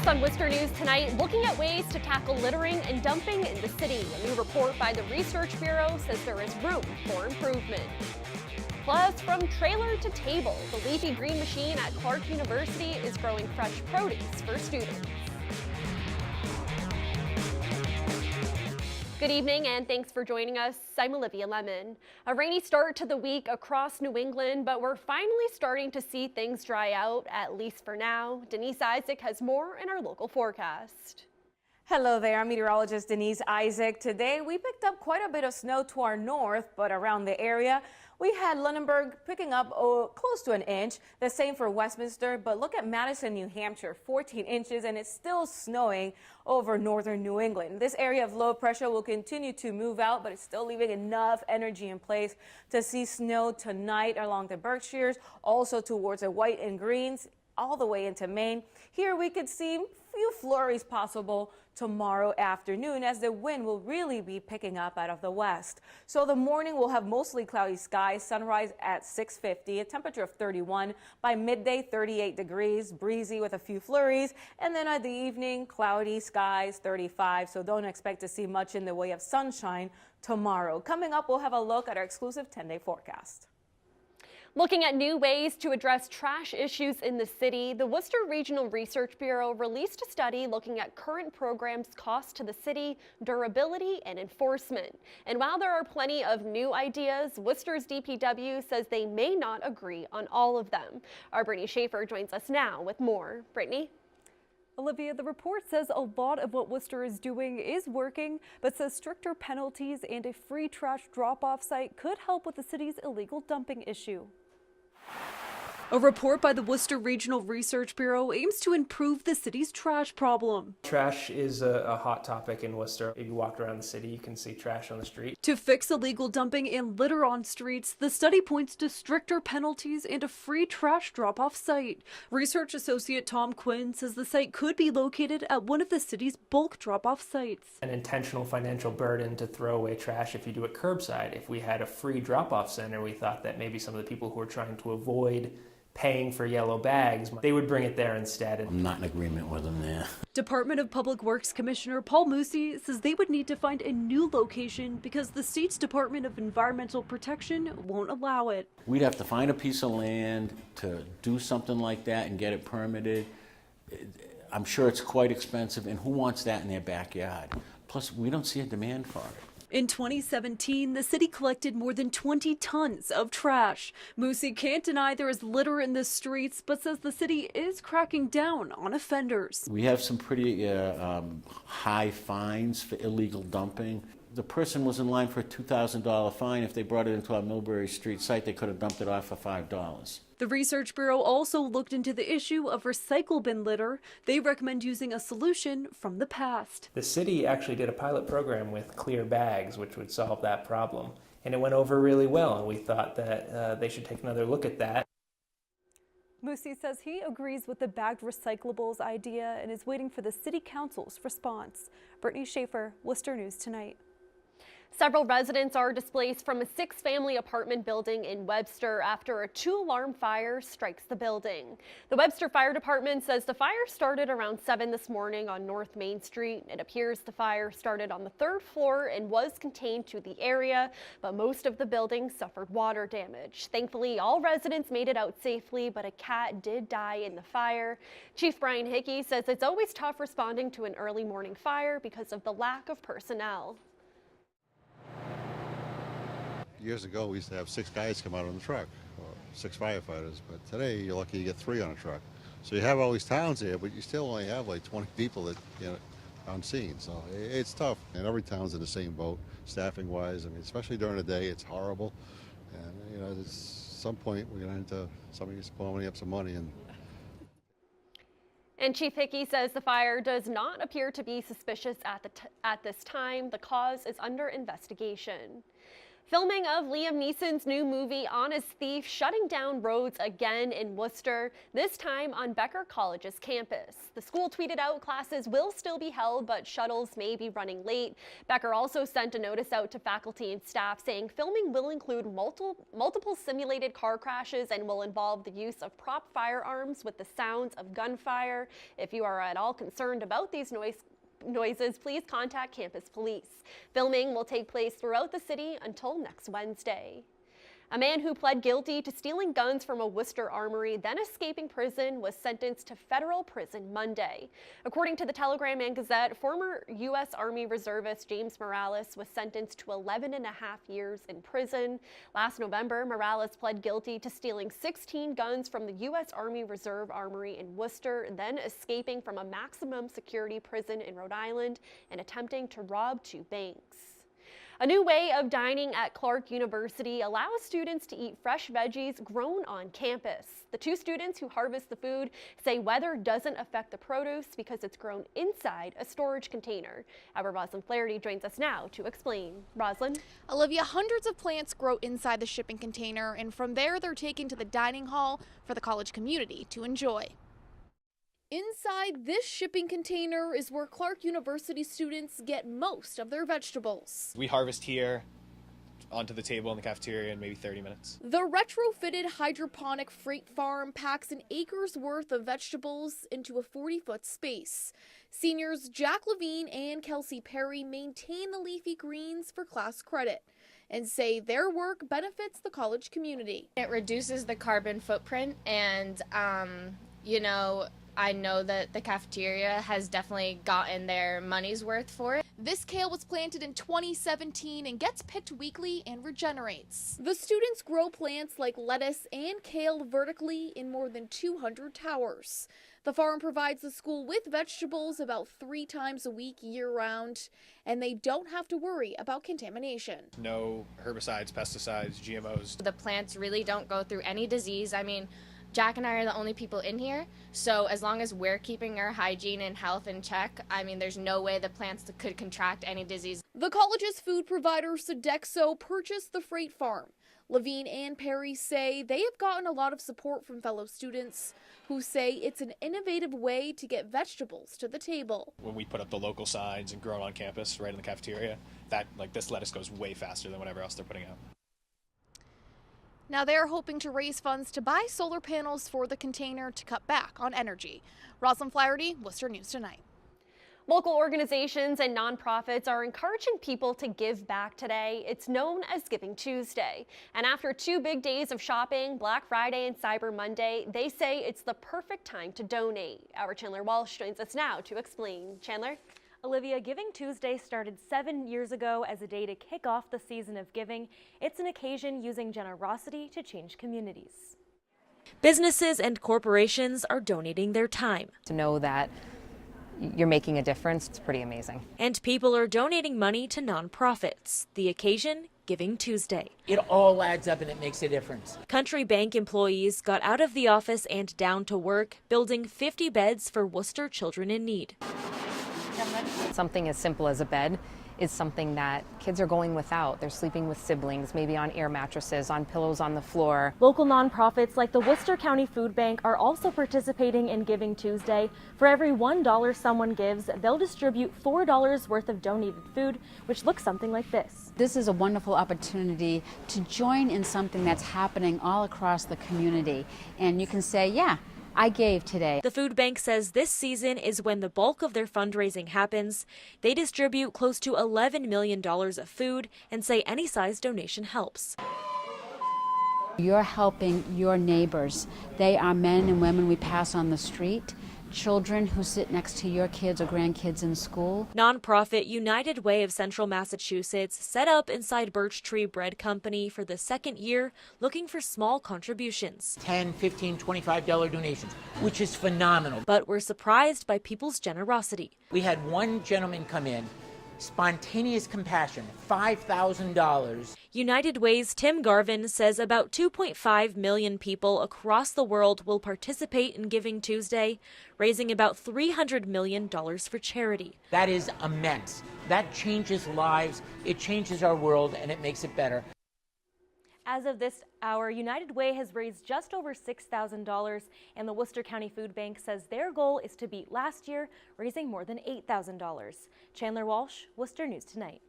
Next on Worcester News tonight, looking at ways to tackle littering and dumping in the city. A new report by the Research Bureau says there is room for improvement. Plus, from trailer to table, the leafy green machine at Clark University is growing fresh produce for students. Good evening and thanks for joining us. I'm Olivia Lemon. A rainy start to the week across New England, but we're finally starting to see things dry out, at least for now. Denise Isaac has more in our local forecast. Hello there, I'm meteorologist Denise Isaac. Today we picked up quite a bit of snow to our north, but around the area we had Lunenburg picking up close to an inch. The same for Westminster, but look at Madison, New Hampshire, 14 inches, and it's still snowing over northern New England. This area of low pressure will continue to move out, but it's still leaving enough energy in place to see snow tonight along the Berkshires, also towards the White and Greens, all the way into Maine. Here we could see few flurries possible tomorrow afternoon as the wind will really be picking up out of the west. So the morning will have mostly cloudy skies, sunrise at 6:50, a temperature of 31. By midday, 38 degrees, breezy with a few flurries. And then at the evening, cloudy skies, 35. So don't expect to see much in the way of sunshine tomorrow. Coming up, we'll have a look at our exclusive 10-day forecast. Looking at new ways to address trash issues in the city, the Worcester Regional Research Bureau released a study looking at current programs' cost to the city, durability, and enforcement. And while there are plenty of new ideas, Worcester's DPW says they may not agree on all of them. Our Brittany Schaefer joins us now with more. Brittany? Olivia, the report says a lot of what Worcester is doing is working, but says stricter penalties and a free trash drop-off site could help with the city's illegal dumping issue. A report by the Worcester Regional Research Bureau aims to improve the city's trash problem. Trash is a hot topic in Worcester. If you walk around the city, you can see trash on the street. To fix illegal dumping and litter on streets, the study points to stricter penalties and a free trash drop-off site. Research associate Tom Quinn says the site could be located at one of the city's bulk drop-off sites. An intentional financial burden to throw away trash if you do it curbside. If we had a free drop-off center, we thought that maybe some of the people who are trying to avoid paying for yellow bags, they would bring it there instead. I'm not in agreement with them there. Department of Public Works Commissioner Paul Musi says they would need to find a new location because the state's Department of Environmental Protection won't allow it. We'd have to find a piece of land to do something like that and get it permitted. I'm sure it's quite expensive, and who wants that in their backyard? Plus, we don't see a demand for it. In 2017, the city collected more than 20 tons of trash. Musi can't deny there is litter in the streets, but says the city is cracking down on offenders. We have some pretty high fines for illegal dumping. The person was in line for a $2,000 fine. If they brought it into our Millbury Street site, they could have dumped it off for $5. The Research Bureau also looked into the issue of recycle bin litter. They recommend using a solution from the past. The city actually did a pilot program with clear bags, which would solve that problem. And it went over really well, and we thought that they should take another look at that. Musi says he agrees with the bagged recyclables idea and is waiting for the City Council's response. Brittany Schaefer, Worcester News Tonight. Several residents are displaced from a 6-family apartment building in Webster after a 2-alarm fire strikes the building. The Webster Fire Department says the fire started around 7 this morning on North Main Street. It appears the fire started on the 3rd floor and was contained to the area, but most of the building suffered water damage. Thankfully, all residents made it out safely, but a cat did die in the fire. Chief Brian Hickey says it's always tough responding to an early morning fire because of the lack of personnel. Years ago, we used to have 6 guys come out on the truck, or 6 firefighters, but today you're lucky you get 3 on a truck. So you have all these towns here, but you still only have like 20 people that, on scene. So it's tough, and every town's in the same boat, staffing-wise. I mean, especially during the day, it's horrible. And at some point we're going to somebody's pulling up some money. And Chief Hickey says the fire does not appear to be suspicious at this time. The cause is under investigation. Filming of Liam Neeson's new movie Honest Thief shutting down roads again in Worcester, this time on Becker College's campus. The school tweeted out classes will still be held, but shuttles may be running late. Becker also sent a notice out to faculty and staff saying filming will include multiple simulated car crashes and will involve the use of prop firearms with the sounds of gunfire. If you are at all concerned about these noises, please contact campus police. Filming will take place throughout the city until next Wednesday. A man who pled guilty to stealing guns from a Worcester armory, then escaping prison, was sentenced to federal prison Monday. According to the Telegram and Gazette, former U.S. Army reservist James Morales was sentenced to 11.5 years in prison. Last November, Morales pled guilty to stealing 16 guns from the U.S. Army Reserve Armory in Worcester, then escaping from a maximum security prison in Rhode Island and attempting to rob 2 banks. A new way of dining at Clark University allows students to eat fresh veggies grown on campus. The 2 students who harvest the food say weather doesn't affect the produce because it's grown inside a storage container. Our Roslyn Flaherty joins us now to explain. Roslyn? Olivia, hundreds of plants grow inside the shipping container, and from there they're taken to the dining hall for the college community to enjoy. Inside this shipping container is where Clark University students get most of their vegetables. We harvest here onto the table in the cafeteria in maybe 30 minutes. The retrofitted hydroponic freight farm packs an acre's worth of vegetables into a 40-foot space. Seniors Jack Levine and Kelsey Perry maintain the leafy greens for class credit and say their work benefits the college community. It reduces the carbon footprint, and I know that the cafeteria has definitely gotten their money's worth for it. This kale was planted in 2017 and gets picked weekly and regenerates. The students grow plants like lettuce and kale vertically in more than 200 towers. The farm provides the school with vegetables about 3 times a week year-round, and they don't have to worry about contamination. No herbicides, pesticides, GMOs. The plants really don't go through any disease. I mean, Jack and I are the only people in here, so as long as we're keeping our hygiene and health in check, I mean, there's no way the plants could contract any disease. The college's food provider, Sodexo, purchased the freight farm. Levine and Perry say they have gotten a lot of support from fellow students who say it's an innovative way to get vegetables to the table. When we put up the local signs and grow it on campus right in the cafeteria, this lettuce goes way faster than whatever else they're putting out. Now they're hoping to raise funds to buy solar panels for the container to cut back on energy. Roslyn Flaherty, Worcester News Tonight. Local organizations and nonprofits are encouraging people to give back today. It's known as Giving Tuesday. And after 2 big days of shopping, Black Friday and Cyber Monday, they say it's the perfect time to donate. Our Chandler Walsh joins us now to explain. Chandler? Olivia, Giving Tuesday started 7 years ago as a day to kick off the season of giving. It's an occasion using generosity to change communities. Businesses and corporations are donating their time. To know that you're making a difference, it's pretty amazing. And people are donating money to nonprofits. The occasion, Giving Tuesday. It all adds up and it makes a difference. Country Bank employees got out of the office and down to work, building 50 beds for Worcester children in need. Something as simple as a bed is something that kids are going without. They're sleeping with siblings, maybe on air mattresses, on pillows on the floor. Local nonprofits like the Worcester County Food Bank are also participating in Giving Tuesday. For every $1 someone gives, they'll distribute $4 worth of donated food, which looks something like this. This is a wonderful opportunity to join in something that's happening all across the community. And you can say, yeah, I gave today. The food bank says this season is when the bulk of their fundraising happens. They distribute close to $11 million of food and say any size donation helps. You're helping your neighbors. They are men and women we pass on the street, children who sit next to your kids or grandkids in school. Nonprofit United Way of Central Massachusetts set up inside Birch Tree Bread Company for the 2nd year, looking for small contributions. $10, $15, $25 donations, which is phenomenal. But we're surprised by people's generosity. We had one gentleman come in, spontaneous compassion, $5,000. United Way's Tim Garvin says about 2.5 million people across the world will participate in Giving Tuesday, raising about $300 million for charity. That is immense. That changes lives, it changes our world, and it makes it better. As of this hour, United Way has raised just over $6,000, and the Worcester County Food Bank says their goal is to beat last year, raising more than $8,000. Chandler Walsh, Worcester News Tonight.